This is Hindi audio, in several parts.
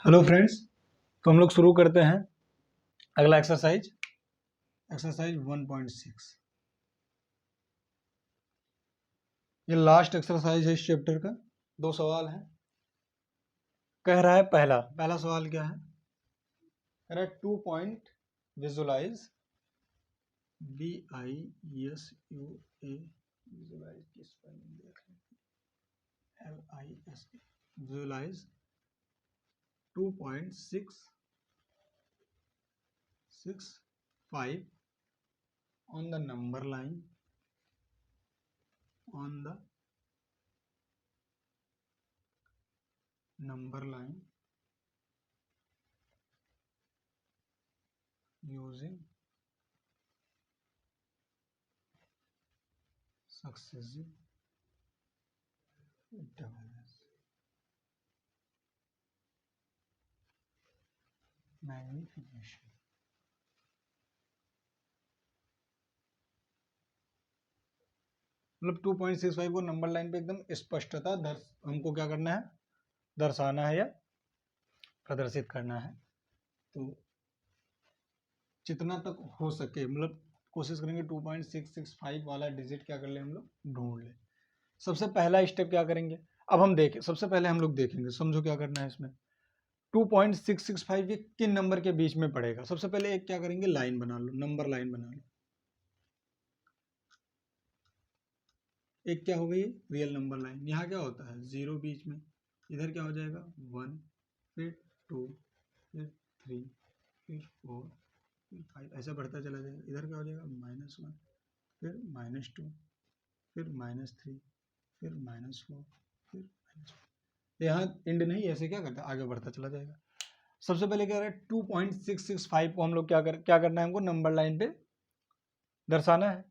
हेलो फ्रेंड्स, तो हम लोग शुरू करते हैं अगला एक्सरसाइज 1.6। ये लास्ट एक्सरसाइज है इस चैप्टर का। 2 सवाल हैं। कह रहा है पहला सवाल क्या है? कह रहा है 2 पॉइंट विजुलाइज VISUA विजुलाइज की स्पेलिंग देख लें। LISA visualise 2.665 on the number line using successive intervals. Magnification. मतलब 2.65 को नंबर लाइन पे एकदम स्पष्टता हमको क्या करना है? दर्शाना है या प्रदर्शित करना है। तो जितना तक हो सके मतलब कोशिश करेंगे 2.665 वाला डिजिट क्या कर ले हम लोग ढूंढ ले। सबसे पहला स्टेप क्या करेंगे? अब हम देखें, सबसे पहले हम लोग देखेंगे, समझो क्या करना है इसमें। 2.665 ये किन नंबर के बीच में पड़ेगा? सबसे पहले एक क्या करेंगे, लाइन बना लो, नंबर लाइन बना लो। एक क्या हो गई, रियल नंबर लाइन। यहाँ क्या होता है, 0 बीच में, इधर क्या हो जाएगा 1, फिर 2, फिर 3, फिर 4, फिर 5, ऐसा बढ़ता चला जाएगा। इधर क्या हो जाएगा -1, फिर -2, फिर -3, फिर -4, फिर -4। यहाँ एंड नहीं, ऐसे क्या करता है, आगे बढ़ता चला जाएगा। सबसे पहले क्या है, 2.665 को हम लोग क्या करना है, हमको नंबर लाइन पे दर्शाना है।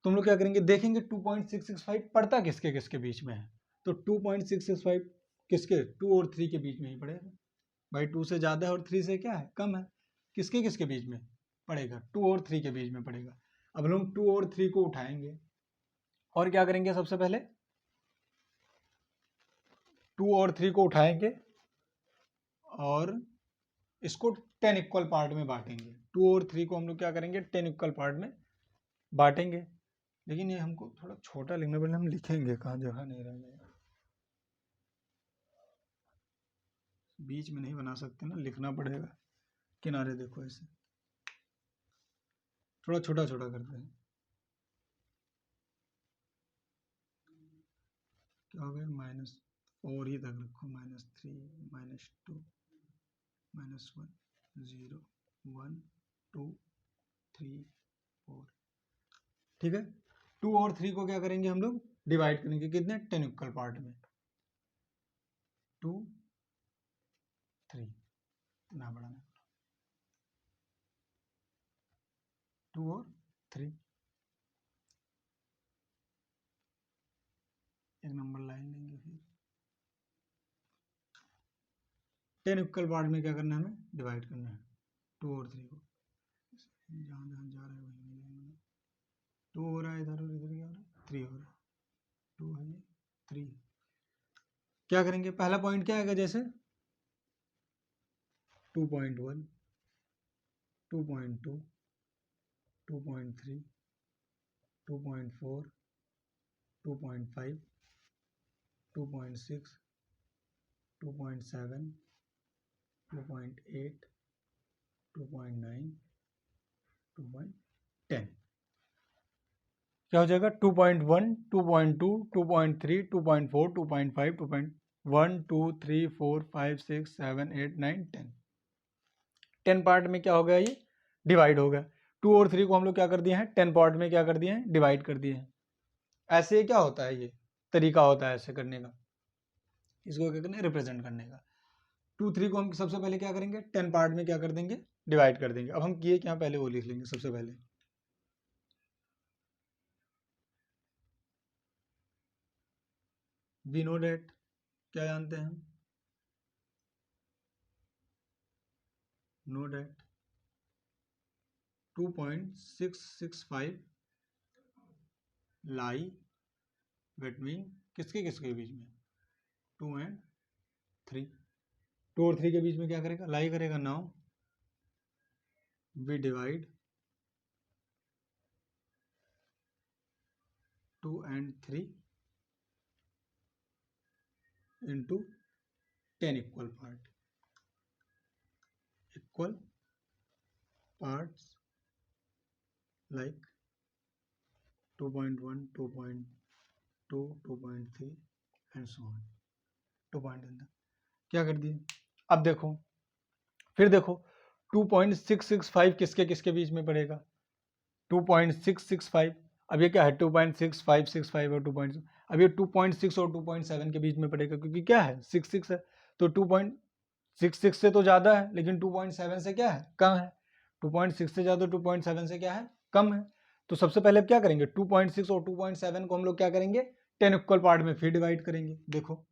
तुम लोग क्या करेंगे, देखेंगे 2.665 पड़ता किसके किसके बीच में है। तो 2.665 किसके, 2 और 3 के बीच में ही पड़ेगा भाई। 2 से ज़्यादा है और 3 से क्या है, कम है। किसके किसके बीच में पड़ेगा, 2 और 3 के बीच में पड़ेगा। अब हम 2 और 3 को उठाएंगे और क्या करेंगे, सबसे पहले 2 और 3 को उठाएंगे और इसको 10 इक्वल पार्ट में बांटेंगे। 2 और 3 को हम लोग क्या करेंगे, 10 इक्वल पार्ट में बांटेंगे। लेकिन ये हमको थोड़ा छोटा लिखना पड़ेगा, हम लिखेंगे कहाँ, जगह नहीं रह जाएगा। बीच में नहीं बना सकते ना, लिखना पड़ेगा। किनारे देखो ऐसे थोड़ा छोटा छोटा करते हैं। क्या हो गया, -4 ही तक रखो, -3, -2, -1, 0, 1, 2, 3, 4। ठीक है। 2 और 3 को क्या करेंगे, हम लोग डिवाइड करेंगे कितने, 10 इक्वल पार्ट में। 2, 3 ना बढ़ाना, 2 और 3 एक नंबर लाइन लेंगे। फिर 10 इक्वल पार्ट में क्या करना है, हमें डिवाइड करना है 2 और 3 को। जहाँ जहाँ जा रहा है वहीं मिलेंगे। 2 हो रहा है इधर और इधर क्या हो रहा है, 3 हो रहा है। 2 है ये, 3। क्या करेंगे, पहला पॉइंट क्या आएगा, जैसे 2.1, 2.2, 2.3, 2.4, 2.5, 2.6, 2.7, 2.8, 2.9, 2.10। क्या हो जाएगा, 2.1, 2.2, 2.3, 2.4, 2.5, 2.1, 2, 3, 4, 5, 6, 7, 8, 9, 10। 10 पार्ट में क्या हो गया, ये डिवाइड हो गया। 2 और 3 को हम लोग क्या कर दिए हैं, 10 पार्ट में क्या कर दिए हैं, डिवाइड कर दिए हैं। ऐसे क्या होता है, ये तरीका होता है ऐसे करने का, इसको क्या करना है, रिप्रेजेंट करने का। 2, 3 को हम सबसे पहले क्या करेंगे, 10 पार्ट में क्या कर देंगे, डिवाइड कर देंगे। अब हम किए क्या, पहले वो लिख लेंगे सबसे पहले। वी नो डेट, क्या जानते हैं हम, नो डेट 2.665 लाई बिटवीन किसके किसके बीच में, 2 and 3। 2 और 3 के बीच में क्या करेगा, लाई करेगा। Now we divide 2 and 3 into 10 equal parts like 2.1, 2.2, 2.3 and so on. 2.1 क्या कर दिए। अब देखो, फिर देखो 2.665 किसके किसके बीच में पड़ेगा, 2.665। अब ये क्या है, 2.6565 और 2.6, अब ये 2.6 और 2.7 के बीच में पड़ेगा, क्योंकि क्या है 66 है, तो 2.66 से तो ज़्यादा है, लेकिन 2.7 से क्या है, कम है। 2.6 से ज़्यादा, 2.7 से क्या है, कम है। तो सबसे पहले अब क्या करेंगे, 2.6 और 2.7 को हम लोग क्या करेंगे, 10 इक्वल पार्ट में फिर डिवाइड करेंगे। देखो,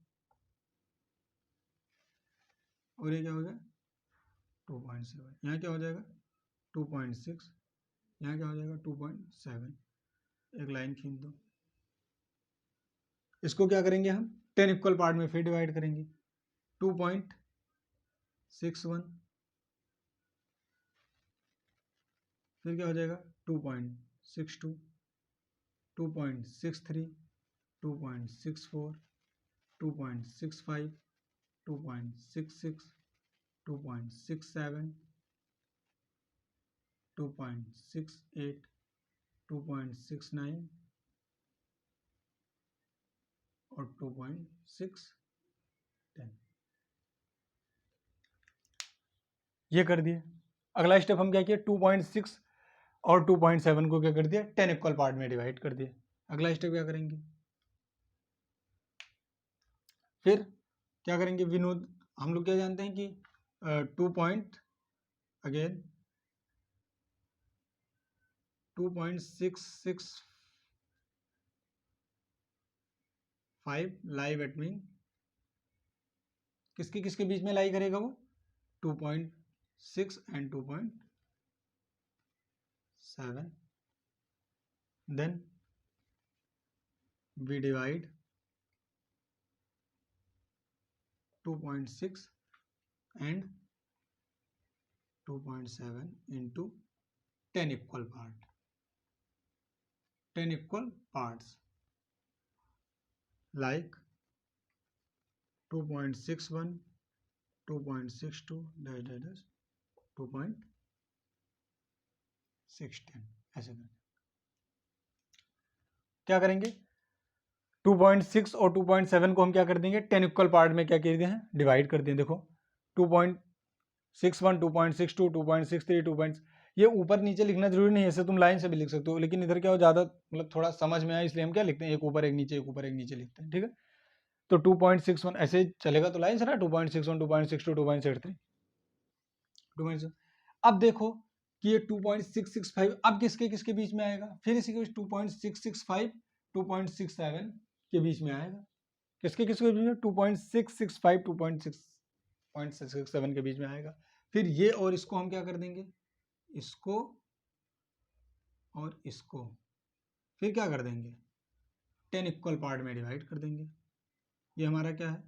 और ये क्या हो गया 2.7, यहाँ क्या हो जाएगा 2.6, यहाँ क्या हो जाएगा 2.7, एक लाइन खींच दो। इसको क्या करेंगे हम 10 इक्वल पार्ट में फिर डिवाइड करेंगे। 2.61, फिर क्या हो जाएगा 2.62, 2.63, 2.64, 2.65, 2.66, 2.67, 2.68, 2.69 और 2.610, ये कर दिए। अगला स्टेप हम क्या किए, 2.6 और 2.7 को क्या कर दिया, 10 इक्वल पार्ट में डिवाइड कर दिए। अगला स्टेप क्या करेंगे, फिर क्या करेंगे विनोद, हम लोग क्या जानते हैं कि 2.665 लाई बिटवीन, किसके किसके बीच में लाई करेगा वो, 2.6 and 2.7, then we divide 2.6 and 2.7 into 10 equal parts like 2.61, 2.62 dash 2.610, ऐसे करके क्या करेंगे, 2.6 और 2.7 को हम क्या कर देंगे 10 इक्वल पार्ट में क्या कर दिए हैं, डिवाइड कर दिए। देखो 2.61, 2.62, 2.63, 2. ये ऊपर नीचे लिखना जरूरी नहीं है, ऐसे तुम लाइन से भी लिख सकते हो, लेकिन इधर क्या हो ज़्यादा मतलब थोड़ा समझ में आए इसलिए हम क्या लिखते हैं, एक ऊपर एक नीचे, एक ऊपर एक नीचे लिखते हैं, ठीक है। तो 2.61 ऐसे चलेगा तो लाइन से ना, 2.61, 2.62, 2.63, 2.6। अब देखो कि ये 2.665 अब किसके किसके बीच में आएगा, फिर इसी को 2.665, 2.67 के बीच में आएगा। किसके किसके बीच में, 2.665, 2.667 के बीच में आएगा। फिर ये और इसको हम क्या कर देंगे, इसको और इसको फिर क्या कर देंगे 10 इक्वल पार्ट में डिवाइड कर देंगे। ये हमारा क्या है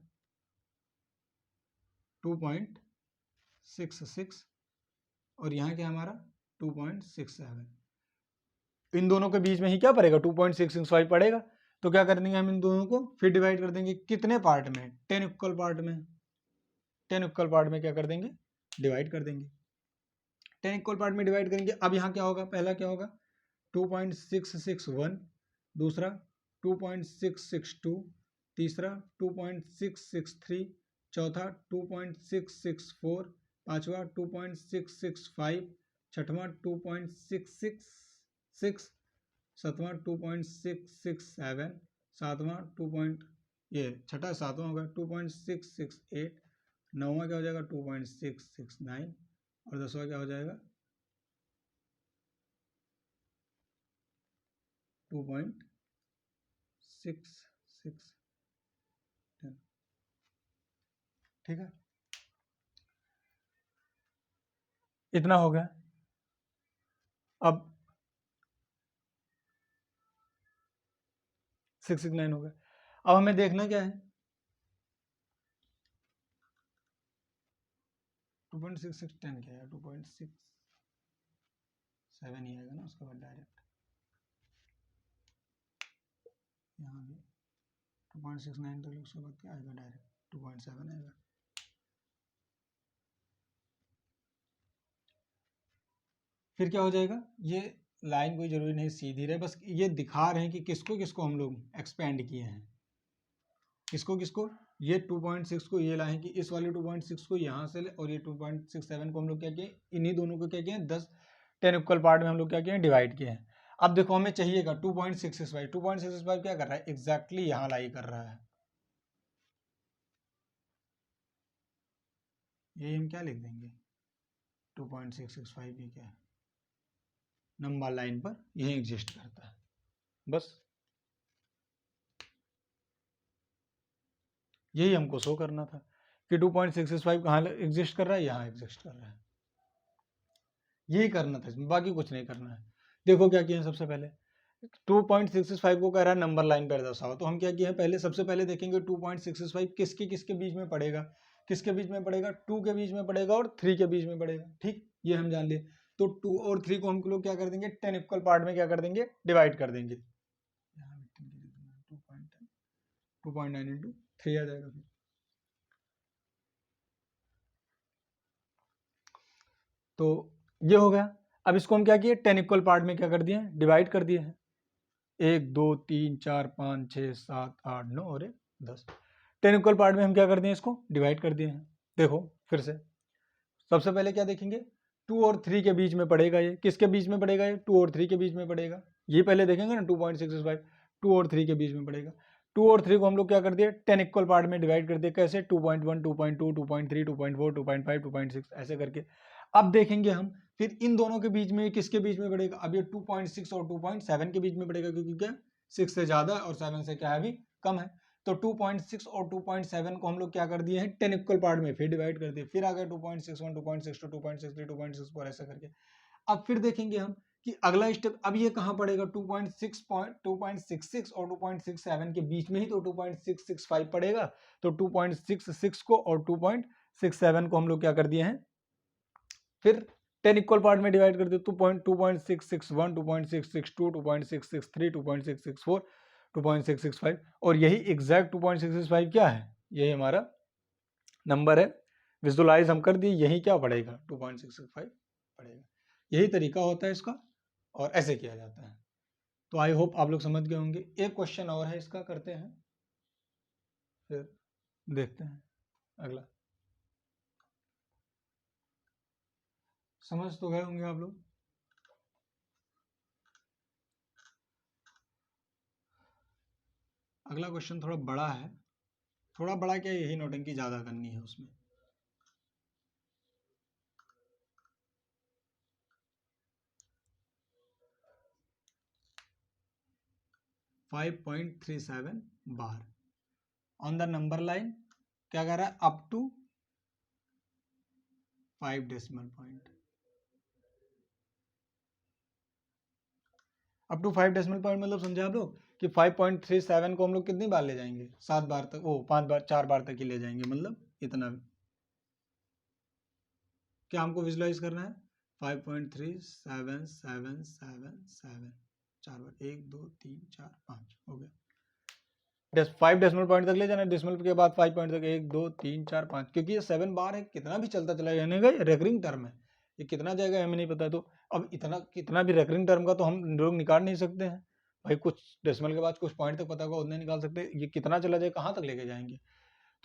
2.66 और यहाँ क्या हमारा 2.67, इन दोनों के बीच में ही क्या पड़ेगा 2.665 पड़ेगा। तो क्या कर देंगे हम इन दोनों को फिर डिवाइड कर देंगे कितने पार्ट में, 10 इक्वल पार्ट में। 10 इक्वल पार्ट में क्या कर देंगे, डिवाइड कर देंगे। 10 इक्वल पार्ट में डिवाइड करेंगे। अब यहाँ क्या होगा, पहला क्या होगा 2.661, दूसरा 2.662, तीसरा 2.663, चौथा 2.664, पांचवा 2.665, छठवां 2.666, सातवां 2.667, सातवां ये छठा सातवां होगा 2.668, नौवां क्या हो जाएगा 2.669 और 10वां क्या हो जाएगा 2.6610, ठीक है। इतना हो गया। अब 669 हो गया। अब हमें देखना क्या है, 2.66 10 क्या है, 2.67 ही आएगा ना उसके बाद डायरेक्ट यहाँ भी 2.69 तक उसके बाद क्या आएगा डायरेक्ट 2.7 आएगा। फिर क्या हो जाएगा, ये लाइन कोई जरूरी नहीं सीधी रहे, बस ये दिखा रहे हैं कि किसको किसको हम लोग एक्सपेंड किए हैं, किसको किसको, ये 2.6 को ये लाए हैं कि इस वाले 2.6 को यहाँ से ले, और ये 2.67 को हम लोग क्या किए, इन्हीं दोनों को क्या किए 10 इक्वल पार्ट में हम लोग क्या किए डिवाइड किए हैं। अब देखो हमें चाहिएगा 2.665 क्या कर रहा है, एग्जैक्टली यहाँ लाई कर रहा है, ये हम क्या लिख देंगे 2.665 ये क्या है, नंबर लाइन पर यही एग्जिस्ट करता है, बस यही हमको शो करना था कि 2.665 कहाँ एग्जिस्ट कर रहा है, यहाँ एग्जिस्ट कर रहा है, यही करना था इसमें, बाकी कुछ नहीं करना है। देखो क्या किया सबसे पहले 2.665 को कह रहा है नंबर लाइन पर दर्शाओ, तो हम क्या किए हैं पहले, सबसे पहले देखेंगे 2.665 किसके किसके बीच में पड़ेगा, किसके बीच में पड़ेगा 2 के बीच में पड़ेगा और 3 के बीच में पड़ेगा, ठीक ये हम जान लिए। तो 2 और 3 को हम लोग क्या कर देंगे 10 इक्वल पार्ट में क्या कर देंगे डिवाइड कर देंगे, 2.9 इंटू 3 आ जाएगा फिर। तो ये हो गया। अब इसको हम क्या किए 10 इक्वल पार्ट में क्या कर दिए डिवाइड कर दिए हैं, 1 2 3 4 5 6 7 8 9 और 10, 10 इक्वल पार्ट में हम क्या कर दिए इसको डिवाइड कर दिए हैं। देखो फिर से सबसे पहले क्या देखेंगे 2 और 3 के बीच में पड़ेगा, ये किसके बीच में पड़ेगा, ये 2 और 3 के बीच में पड़ेगा, ये पहले देखेंगे ना 2.665 2 और 3 के बीच में पड़ेगा। 2 और 3 को हम लोग क्या कर दिए 10 इक्वल पार्ट में डिवाइड कर दिए, कैसे 2.1 2.2 2.3 2.4 2.5 2.6 ऐसे करके। अब देखेंगे हम फिर इन दोनों के बीच में किसके बीच में पड़ेगा, अब ये 2.6 और 2.7 के बीच में पड़ेगा, क्योंकि क्या 6 से ज्यादा और 7 से क्या है अभी कम है। तो 2.6 और 2.7 को हम लोग क्या कर दिए हैं 10 इक्वल पार्ट में फिर डिवाइड कर दिए, फिर आ गया 2.61 2.62 2.63 2.64 ऐसा करके। अब फिर देखेंगे हम कि अगला स्टेप, अब ये कहाँ पड़ेगा 2.66 और 2.67 के बीच में ही तो 2.665 पड़ेगा, तो 2.66 को और 2.67 को हम लोग क्या कर दिए हैं फिर 10 इक्वल पार्ट में डिवाइड कर दिए, 2.661 2.662 2.663 2.664 2.665 और यही एग्जैक्ट 2.665 क्या है, यही हमारा नंबर है, विजुअलाइज हम कर दिए, यही क्या पड़ेगा 2.665 पड़ेगा। यही तरीका होता है इसका और ऐसे किया जाता है। तो आई होप आप लोग समझ गए होंगे। एक क्वेश्चन और है इसका करते हैं, फिर देखते हैं अगला। समझ तो गए होंगे आप लोग। अगला क्वेश्चन थोड़ा बड़ा है, थोड़ा बड़ा क्या यही नोटंकी ज्यादा करनी है उसमें। 5.37 बार ऑन द नंबर लाइन क्या कह रहा है up to 5 decimal point, up to 5 decimal point मतलब समझे आप लोग कि 5.37 को हम लोग कितनी बार ले जाएंगे 7 बार तक, वो 5 बार 4 बार तक ही ले जाएंगे, मतलब इतना क्या हमको विजुलाइज करना है 5.3777 4 बार 1 2 3 4 5 हो गया, 5 डेसिमल पॉइंट तक ले जाना, डेसिमल के बाद 5 पॉइंट तक 1 2 3 4 5, क्योंकि ये 7 बार है, कितना भी चलता चला जाएगा, रेकरिंग टर्म है, ये कितना जाएगा हमें नहीं पता। तो अब इतना कितना भी रेकरिंग टर्म का तो हम लोग निकाल नहीं सकते हैं भाई, कुछ डेसिमल के बाद कुछ पॉइंट तक पता होगा उतने निकाल सकते, ये कितना चला जाए कहाँ तक लेके जाएंगे।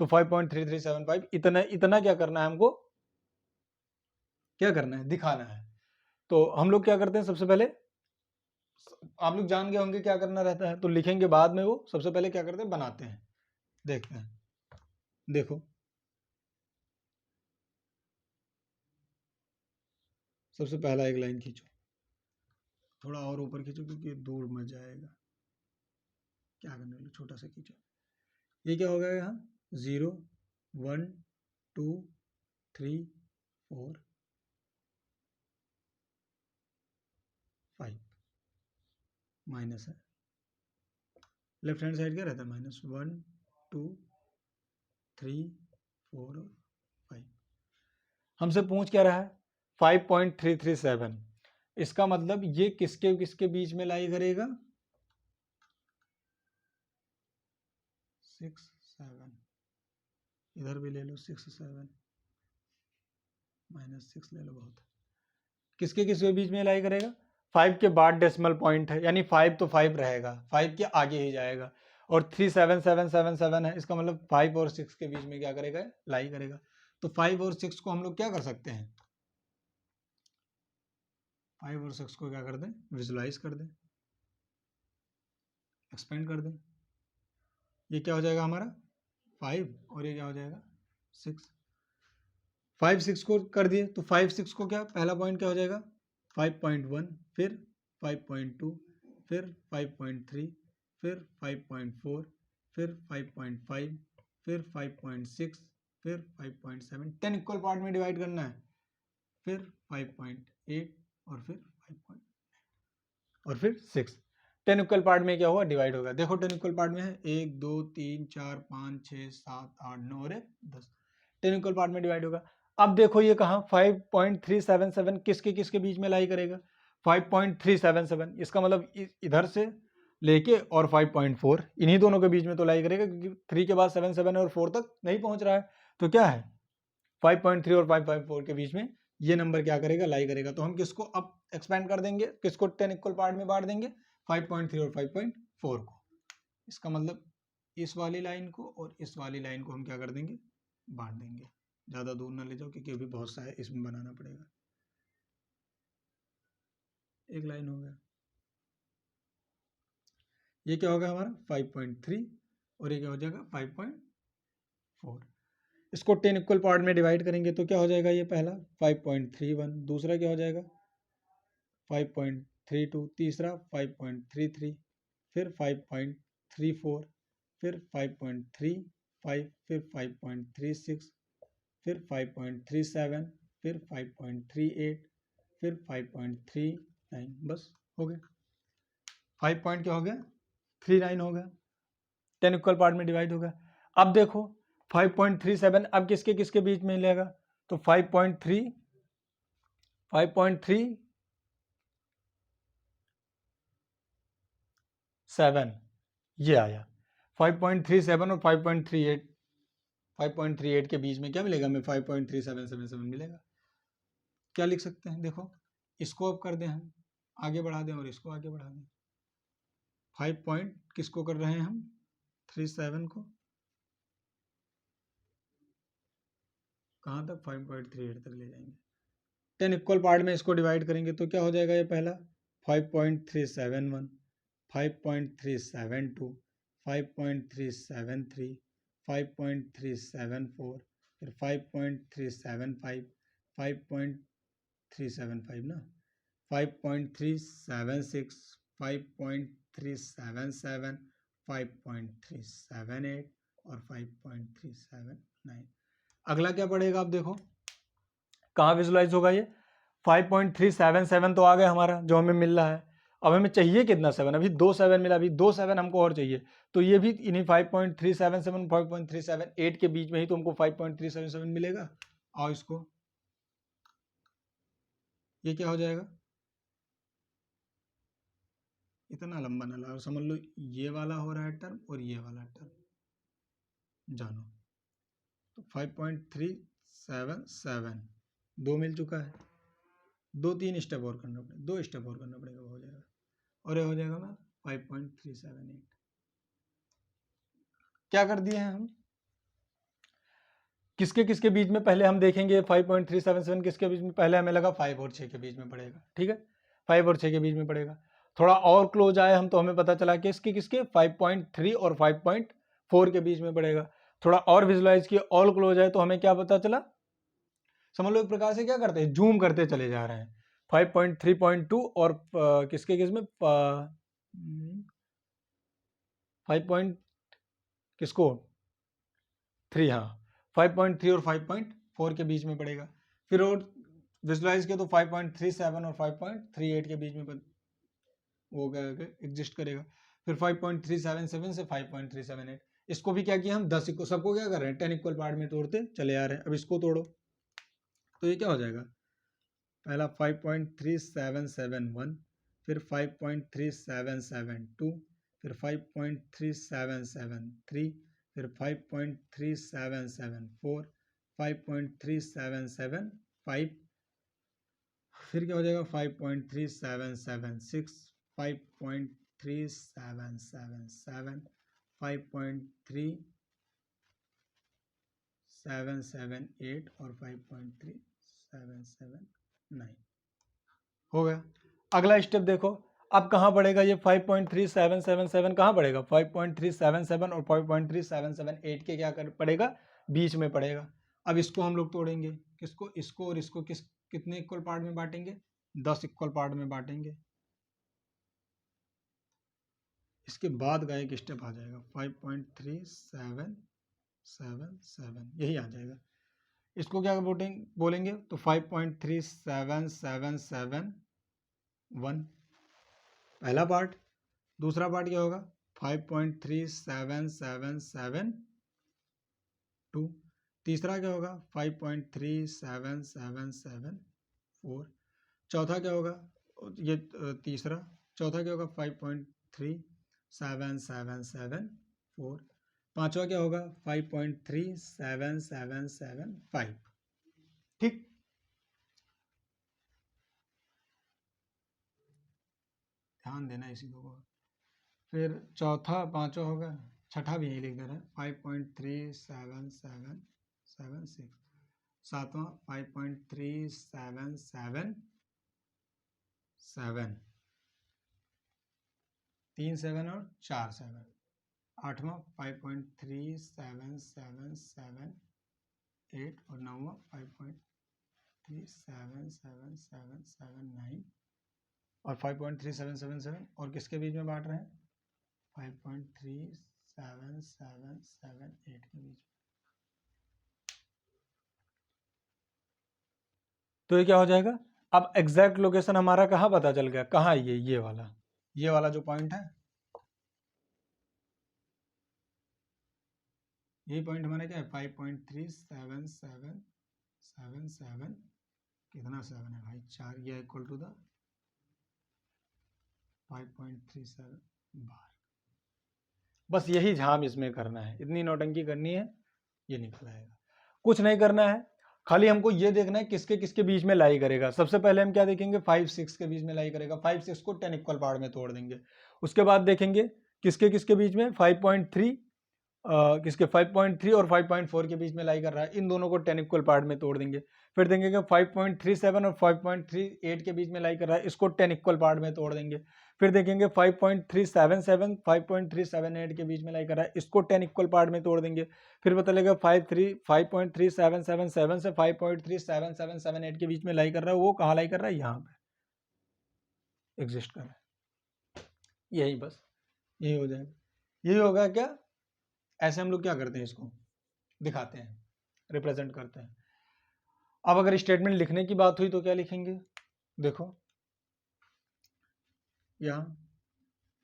तो 5.3375 इतना इतना क्या करना है हमको, क्या करना है दिखाना है। तो हम लोग क्या करते हैं सबसे पहले, आप लोग जान गए होंगे क्या करना रहता है, तो लिखेंगे बाद में, वो सबसे पहले क्या करते हैं बनाते हैं, देखते हैं। देखो सबसे पहला एक लाइन खींचो, थोड़ा और ऊपर खींचो क्योंकि दूर मत जाएगा, क्या करने वाले छोटा सा खींचो। ये क्या हो गया यहाँ 0 1 2 3 4 5 माइनस है, लेफ्ट हैंड साइड क्या रहता है -1 2 3 4 और 5। हमसे पूछ क्या रहा है 5.337, इसका मतलब ये किसके किसके बीच में लाई करेगा 6 7, इधर भी ले लो 6 7 -6 ले लो, बहुत किसके किसके बीच में लाई करेगा 5 के बाद डेसिमल पॉइंट है, यानी 5 तो 5 रहेगा, 5 के आगे ही जाएगा, और 37777 है, इसका मतलब 5 और 6 के बीच में क्या करेगा लाई करेगा। तो 5 और 6 को हम लोग क्या कर सकते हैं, 5 और 6 को क्या कर दें विजुलाइज कर दें, एक्सपेंड कर दें। ये क्या हो जाएगा हमारा 5 और ये क्या हो जाएगा 6। 5 6 को कर दिए तो 5 6 को क्या पहला पॉइंट क्या हो जाएगा 5.1, फिर 5.2, फिर 5.3, फिर 5.4, फिर 5.5, फिर 5.6, फिर 5.7, 10 इक्वल पार्ट में डिवाइड करना है, फिर 5.8 और फिर 5. और फिर 6। 10 इक्वल पार्ट में क्या होगा डिवाइड होगा, देखो 10 इक्वल पार्ट में है 1 2 3 4 5 6 7 8 9 और 10, 10 इक्वल पार्ट में डिवाइड होगा। अब देखो ये कहाँ 5.377 किसके किसके बीच में लाई करेगा 5.377, इसका मतलब इधर से लेके और 5.4 इन्हीं दोनों के बीच में तो लाई करेगा, क्योंकि 3 के बाद 7 7 और 4 तक नहीं पहुंच रहा है, तो क्या है 5.3 और 5.4 के बीच में ये नंबर क्या करेगा लाई करेगा। तो हम किसको अब एक्सपेंड कर देंगे, किसको 10 इक्वल पार्ट में बांट देंगे 5.3 और 5.4 को, इसका मतलब इस वाली लाइन को और इस वाली लाइन को हम क्या कर देंगे बांट देंगे। ज़्यादा दूर ना ले जाओ क्योंकि अभी बहुत सा है इसमें बनाना पड़ेगा। एक लाइन हो गया, ये क्या होगा हमारा 5.3 और ये क्या हो जाएगा 5.4। इसको 10 इक्वल पार्ट में डिवाइड करेंगे तो क्या हो जाएगा, ये पहला 5.31, दूसरा क्या हो जाएगा 5.32, तीसरा 5.33, फिर 5.34, फिर 5.35, फिर 5.36, फिर 5.37, फिर 5.38, फिर 5.39, बस हो गया 5 पॉइंट क्या हो गया 39 हो गया, 10 इक्वल पार्ट में डिवाइड हो गया। अब देखो 5.37 अब किसके किसके बीच में मिलेगा, तो 5.3 5.37 ये आया, 5.37 और 5.38 के बीच में क्या मिलेगा हमें 5.3777 मिलेगा। क्या लिख सकते हैं, देखो इसको अब कर दें हम आगे बढ़ा दें और इसको आगे बढ़ा दें, 5 पॉइंट किसको कर रहे हैं हम 37 को, कहाँ तक 5.38 तक ले जाएंगे, 10 इक्वल पार्ट में इसको डिवाइड करेंगे तो क्या हो जाएगा, ये पहला 5.371, 5.372, 5.373, 5.374, फिर 5.375, 5.375 ना, 5.376, 5.377, 5.378 और 5.379। अगला क्या पड़ेगा, आप देखो कहाँ विजुलाइज होगा ये 5.377 तो आ गया हमारा जो हमें मिल रहा है। अब हमें चाहिए कितना 7, अभी 2 7 मिला, अभी 2 7 हमको और चाहिए, तो ये भी इन्हीं 5.377 5.378 के बीच में ही तो हमको 5.377 मिलेगा। और इसको ये क्या हो जाएगा, इतना लंबा ना लाओ, समझ लो ये वाला हो रहा है टर्म और ये वाला टर्म जानो, तो 5.377 दो मिल चुका है, 2-3 स्टेप और करना पड़ेगा, 2 स्टेप और करना पड़ेगा, हो जाएगा, और ये हो जाएगा ना 5.378। क्या कर दिए हैं हम, किसके किसके बीच में पहले हम देखेंगे 5.377 किसके बीच में, पहले हमें लगा 5 और 6 के बीच में पड़ेगा, ठीक है 5 और 6 के बीच में पड़ेगा। थोड़ा और क्लोज आए हम तो हमें पता चला कि इसके किसके 5.3 और 5.4 के बीच में पड़ेगा। थोड़ा और विजुलाइज किए और क्लोज आए तो हमें क्या पता चला, समझ लो एक प्रकार से क्या करते हैं जूम करते चले जा रहे हैं, 5.3.2 और किसके किस में 5 किसको 3, हाँ 5.3 और 5.4 के बीच में पड़ेगा। फिर और विजुलाइज किया तो 5.37 और 5.38 के बीच में वो एग्जिस्ट करेगा। फिर 5.377 से 5.378, इसको भी क्या किया हम 10 को सबको क्या कर रहे हैं 10 इक्वल पार्ट में तोड़ते चले आ रहे हैं। अब इसको तोड़ो तो ये क्या हो जाएगा, पहला 5.3771, फिर 5.3772, फिर 5.3773, फिर 5.3774, 5.3775, फिर क्या हो जाएगा 5.3776, 5.3777, 5.3778 और 5.3779 हो गया। अगला स्टेप देखो, अब कहाँ पड़ेगा ये 5.3777 कहाँ पड़ेगा, 5.377 और 5.3778 के क्या कर पड़ेगा, बीच में पड़ेगा। अब इसको हम लोग तोड़ेंगे, किसको, इसको और इसको कितने इक्वल पार्ट में बांटेंगे, 10 इक्वल पार्ट में बांटेंगे। इसके बाद का एक स्टेप आ जाएगा 5.3777, यही आ जाएगा। इसको क्या बोलेंगे तो 5.37771 पहला पार्ट। दूसरा पार्ट क्या होगा 5.37772। तीसरा क्या होगा 5.37774। चौथा क्या होगा, ये तीसरा, चौथा क्या होगा 5.37774। पांचवा क्या होगा 5.37775। ठीक, ध्यान देना इसी दो को। फिर चौथा पांचवा होगा, छठा भी यही लिख दे रहे हैं 5.37776। सातवां 5.377 3 7 और 4 7। आठवां 5.37778 और नौवां 5.3777779 और 5.3777 और किसके बीच में बांट रहे हैं 5.37778 के बीच में। तो ये क्या हो जाएगा, अब एग्जैक्ट लोकेशन हमारा कहाँ पता चल गया, कहाँ ये वाला जो पॉइंट है, यही पॉइंट हमारा क्या है 5.37777। कितना 7 है भाई, 4, ये इक्वल टू द 5.37 बार। बस यही झाम इसमें करना है, इतनी नौटंकी करनी है, ये निकल आएगा। कुछ नहीं करना है, खाली हमको ये देखना है किसके किसके बीच में लाई करेगा। सबसे पहले हम क्या देखेंगे 5 6 के बीच में लाई करेगा, 5 6 को 10 इक्वल पार्ट में तोड़ देंगे। उसके बाद देखेंगे किसके किसके बीच में 5.3 किसके 5.3 और 5.4 के बीच में लाई कर रहा है, इन दोनों को 10 इक्वल पार्ट में तोड़ देंगे। फिर देखेंगे 5.37 और 5.38 के बीच में लाई कर रहा है, इसको 10 इक्वल पार्ट में तोड़ देंगे। फिर देखेंगे 5.377 5.378 के बीच में लाई कर रहा है, इसको 10 इक्वल पार्ट में तोड़ देंगे। फिर पता लगेगा 5.3777 से 5.37778 के बीच में लाई कर रहा है, वो कहाँ लाई कर रहा है, यहाँ पे एग्जिस्ट कर रहा है। यही बस, यही हो जाएगा। यही होगा क्या, ऐसे हम लोग क्या करते हैं, इसको दिखाते हैं, रिप्रेजेंट करते हैं। अब अगर स्टेटमेंट लिखने की बात हुई तो क्या लिखेंगे, देखो यहां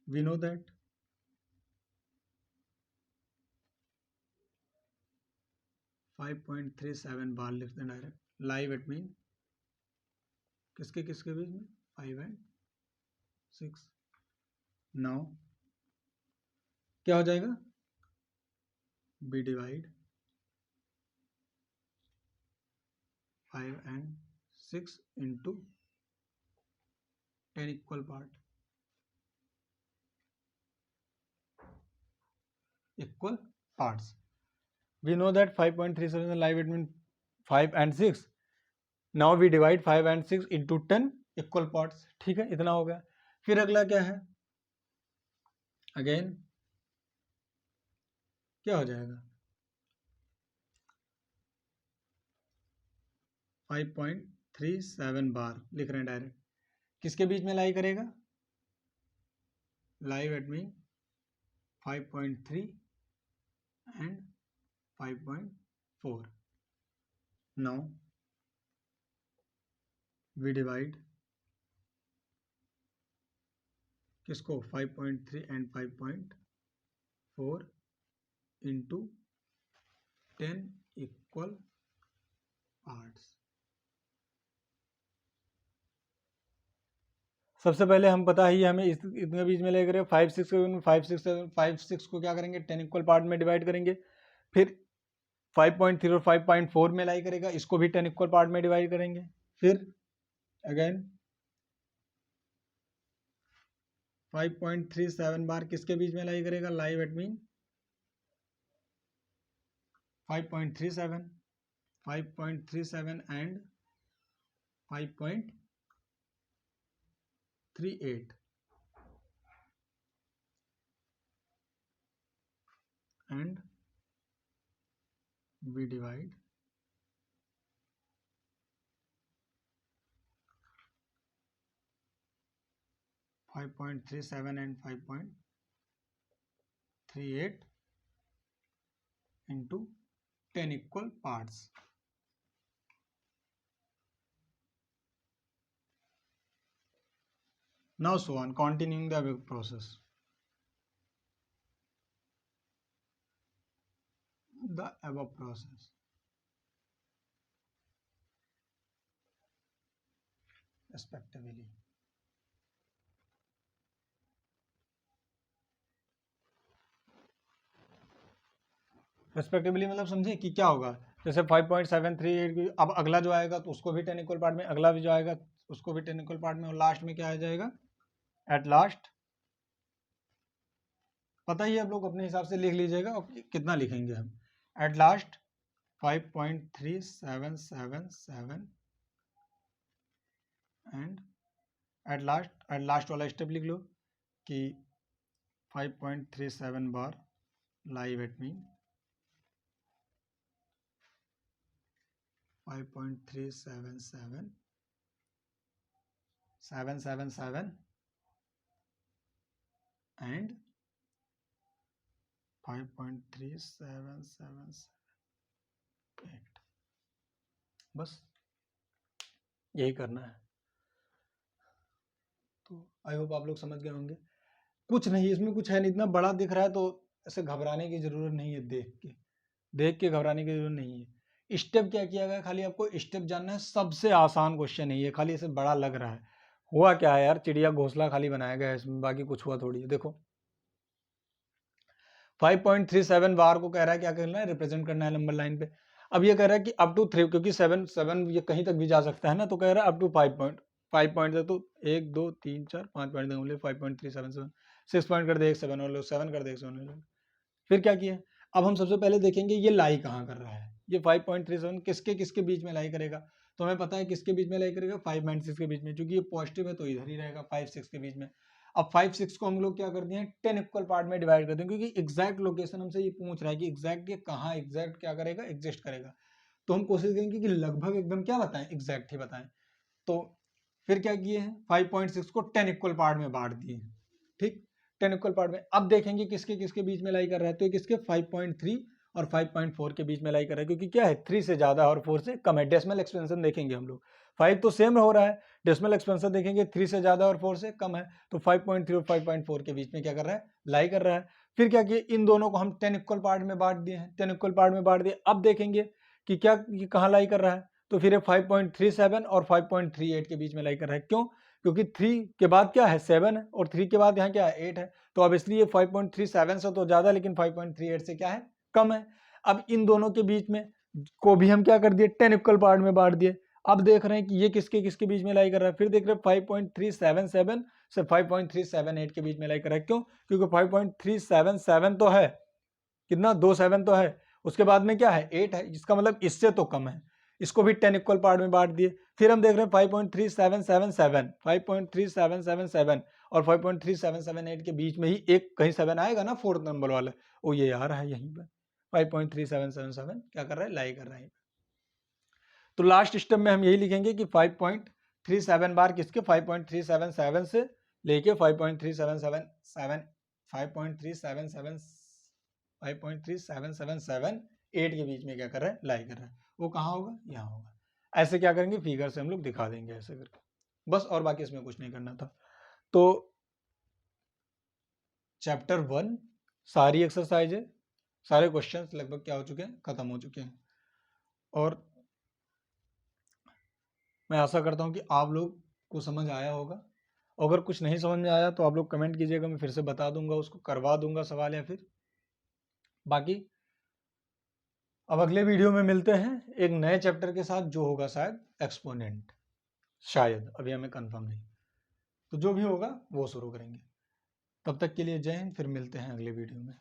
वी नो दैट .37 बार लिखते हैं डायरेक्ट। लाइव इट मीन किसके किसके बीच में 5 and 6। नाउ क्या हो जाएगा, B divide 5 and 6 into 10 equal part equal parts. We know that 5.37 live it means 5 and 6. Now we divide 5 and 6 into 10 equal parts. ठीक है, इतना हो गया। फिर अगला क्या है, अगेन क्या हो जाएगा 5.37 बार लिख रहे हैं डायरेक्ट, किसके बीच में लाई करेगा, live at mean 5.3 and 5.4. Now we divide किसको 5.3 and 5.4 into 10 equal parts. सबसे पहले हम पता ही हमें इतने बीच में लेकर 5 6 5 6 7 5 6 को क्या करेंगे 10 इक्वल पार्ट में डिवाइड करेंगे, फिर 5.3 और 5.4 में लाई करेगा, इसको भी 10 इक्वल पार्ट में डिवाइड करेंगे, फिर अगेन 5.37 बार किसके बीच में लाई करेगा, lie it mean 5.37 and 5.38 and we divide 5.37 and 5.38 into 10 equal parts. Now so on, continuing the above process. The above process. Respectively. Respectively मतलब समझे कि क्या होगा, जैसे 5.738 अब अगला जो आएगा तो उसको भी 10 इक्वल पार्ट में, अगला भी जो आएगा उसको भी 10 इक्वल पार्ट में, और लास्ट में क्या आ जाएगा, एट लास्ट पता ही आप लोग अपने हिसाब से लिख लीजिएगा और कितना लिखेंगे हम, at last 5.3777 and at last वाला स्टेप लिख लो कि 5.37 बार लाइव एट मीन 5.3777 and 5.3778 बस यही करना है। तो आई होप आप लोग समझ गए होंगे, कुछ नहीं इसमें, कुछ है नहीं, इतना बड़ा दिख रहा है तो ऐसे घबराने की जरूरत नहीं है, देख के घबराने की जरूरत नहीं है। स्टेप क्या किया गया, खाली आपको स्टेप जानना है, सबसे आसान क्वेश्चन नहीं है, खाली इसे बड़ा लग रहा है, हुआ क्या है यार, चिड़िया घोंसला खाली बनाया गया है इसमें, बाकी कुछ हुआ थोड़ी है। देखो 5.37 बार को कह रहा है क्या करना है, रिप्रेजेंट करना है नंबर लाइन पे। अब ये कह रहा है कि अप टू 3, क्योंकि 7 ये कहीं तक भी जा सकता है ना, तो कह रहा है अप टू 5 पॉइंट तक, तो 1 2 3 4 5 पॉइंट देंगे, 5.377 6 पॉइंट कर दे, 7 और 7 कर दे, 7। फिर क्या किया, अब हम सबसे पहले देखेंगे ये लाई कहाँ कर रहा है, ये 5.37 किसके किसके बीच में लाई करेगा, तो हमें पता है किसके बीच में लाई करेगा, 5 एंड 6 के बीच में, क्योंकि ये पॉजिटिव है तो इधर ही रहेगा 5 6 के बीच में। अब 5 6 को हम लोग क्या करते हैं 10 इक्वल पार्ट में डिवाइड करते हैं, क्योंकि एग्जैक्ट लोकेशन हमसे ये पूछ रहा है कि एग्जैक्ट ये कहाँ एग्जैक्ट क्या करेगा, एग्जिस्ट करेगा, तो हम कोशिश करेंगे कि लगभग एकदम क्या बताएं, एग्जैक्ट ही बताएं। तो फिर क्या किए हैं 5.6 को 10 इक्वल पार्ट में बांट दिए, ठीक 10 इक्वल पार्ट में। अब देखेंगे किसके किसके बीच में लाई कर रहा है, तो किसके 5.3 और 5.4 के बीच में लाई कर रहा है, क्योंकि क्या है 3 से ज्यादा और 4 से कम है। डेसिमल एक्सपेंशन देखेंगे हम लोग, 5 तो सेम हो रहा है, डेसिमल एक्सपेंशन देखेंगे 3 से ज्यादा और 4 से कम है, तो 5.3 और 5.4 के बीच में क्या कर रहा है, लाई कर रहा है। फिर क्या किए, इन दोनों को हम 10 इक्वल पार्ट में बांट दिए हैं, 10 इक्वल पार्ट में बांट दिए। अब देखेंगे कि क्या ये कहाँ लाई कर रहा है, तो फिर 5.37 और 5.38 के बीच में लाई कर रहा है। क्यों, क्योंकि 3 के बाद क्या है 7 है, और 3 के बाद यहाँ क्या है 8 है, तो अब इसलिए 5.37 से तो ज्यादा, लेकिन 5.38 से क्या है कम है। अब इन दोनों के बीच में को भी हम क्या कर दिए 10 इक्वल पार्ट में बांट दिए। अब देख रहे हैं कि ये किसके किसके बीच में लाई कर रहा है, फिर देख रहे हैं 5.377 से 5.378 के बीच में लाई कर रहा है। क्यों, क्योंकि 5.377 तो है कितना 2 7 तो है, उसके बाद में क्या है 8 है, जिसका मतलब इससे तो कम है, इसको भी 10 इक्वल पार्ट में बांट दिए। फिर हम देख रहे हैं 5.3777 और 5.3778 के बीच में ही एक कहीं 7 आएगा ना, फोर्थ नंबर वाला, वो ये आ रहा है यहीं पर 5.3777 क्या कर रहा है, लाई कर रहा है। तो लास्ट स्टेप में हम यही लिखेंगे कि 5.37 बार किसके 5.377 से लेके 5.3778 के बीच में क्या कर रहा है, लाई कर रहा है। वो कहाँ होगा, यहाँ होगा। ऐसे क्या करेंगे, फिगर से हम लोग दिखा देंगे ऐसे करके, बस, और बाकी इसमें कुछ नहीं करना था। तो चैप्टर 1 सारी एक्सरसाइज है, सारे क्वेश्चंस लगभग क्या हो चुके हैं, खत्म हो चुके हैं। और मैं आशा करता हूं कि आप लोग को समझ आया होगा, अगर कुछ नहीं समझ में आया तो आप लोग कमेंट कीजिएगा, मैं फिर से बता दूंगा, उसको करवा दूंगा सवाल या फिर बाकी अब अगले वीडियो में मिलते हैं एक नए चैप्टर के साथ, जो होगा शायद एक्सपोनेंट, शायद, अभी हमें कंफर्म नहीं, तो जो भी होगा वो शुरू करेंगे। तब तक के लिए जय हिंद, फिर मिलते हैं अगले वीडियो में।